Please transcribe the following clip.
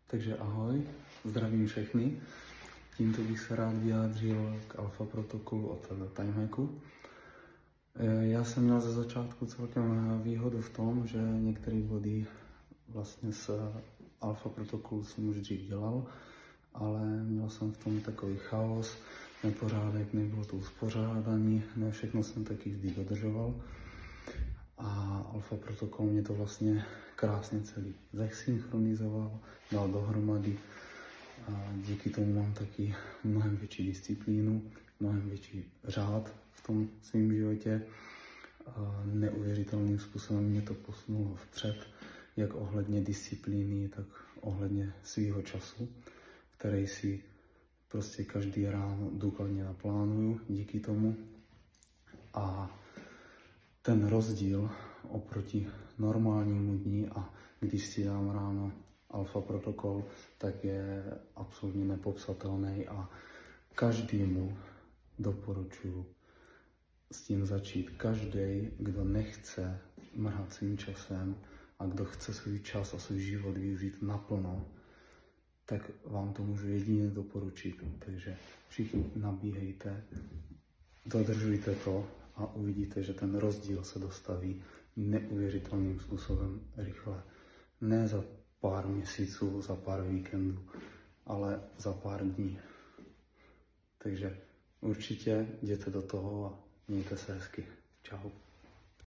Takže ahoj, zdravím všechny. Tímto bych se rád vyjádřil k alfa protokolu od Timehacku. Já jsem měl ze začátku celkem výhodu v tom, že některé body vlastně z alfa protokolu jsem už dřív dělal, ale měl jsem v tom takový chaos, nepořádek, nebylo to uspořádaný, ne všechno jsem taky vždy dodržoval. A alfa protokol mě to vlastně krásně celý zesynchronizoval, dal dohromady a díky tomu mám taky mnohem větší disciplínu, mnohem větší řád v tom svém životě. A neuvěřitelným způsobem mě to posunulo vpřed, jak ohledně disciplíny, tak ohledně svého času, který si prostě každý ráno důkladně naplánuju díky tomu. A ten rozdíl oproti normálnímu dní a když si dám ráno alfa protokol, tak je absolutně nepopsatelný a každému doporučuji s tím začít. Každý, kdo nechce mrhat svým časem a kdo chce svůj čas a svůj život využít naplno, tak vám to můžu jedině doporučit. Takže všichni nabíhejte, dodržujte to a uvidíte, že ten rozdíl se dostaví neuvěřitelným způsobem rychle. Ne za pár měsíců, za pár víkendů, ale za pár dní. Takže určitě jděte do toho a mějte se hezky. Čau.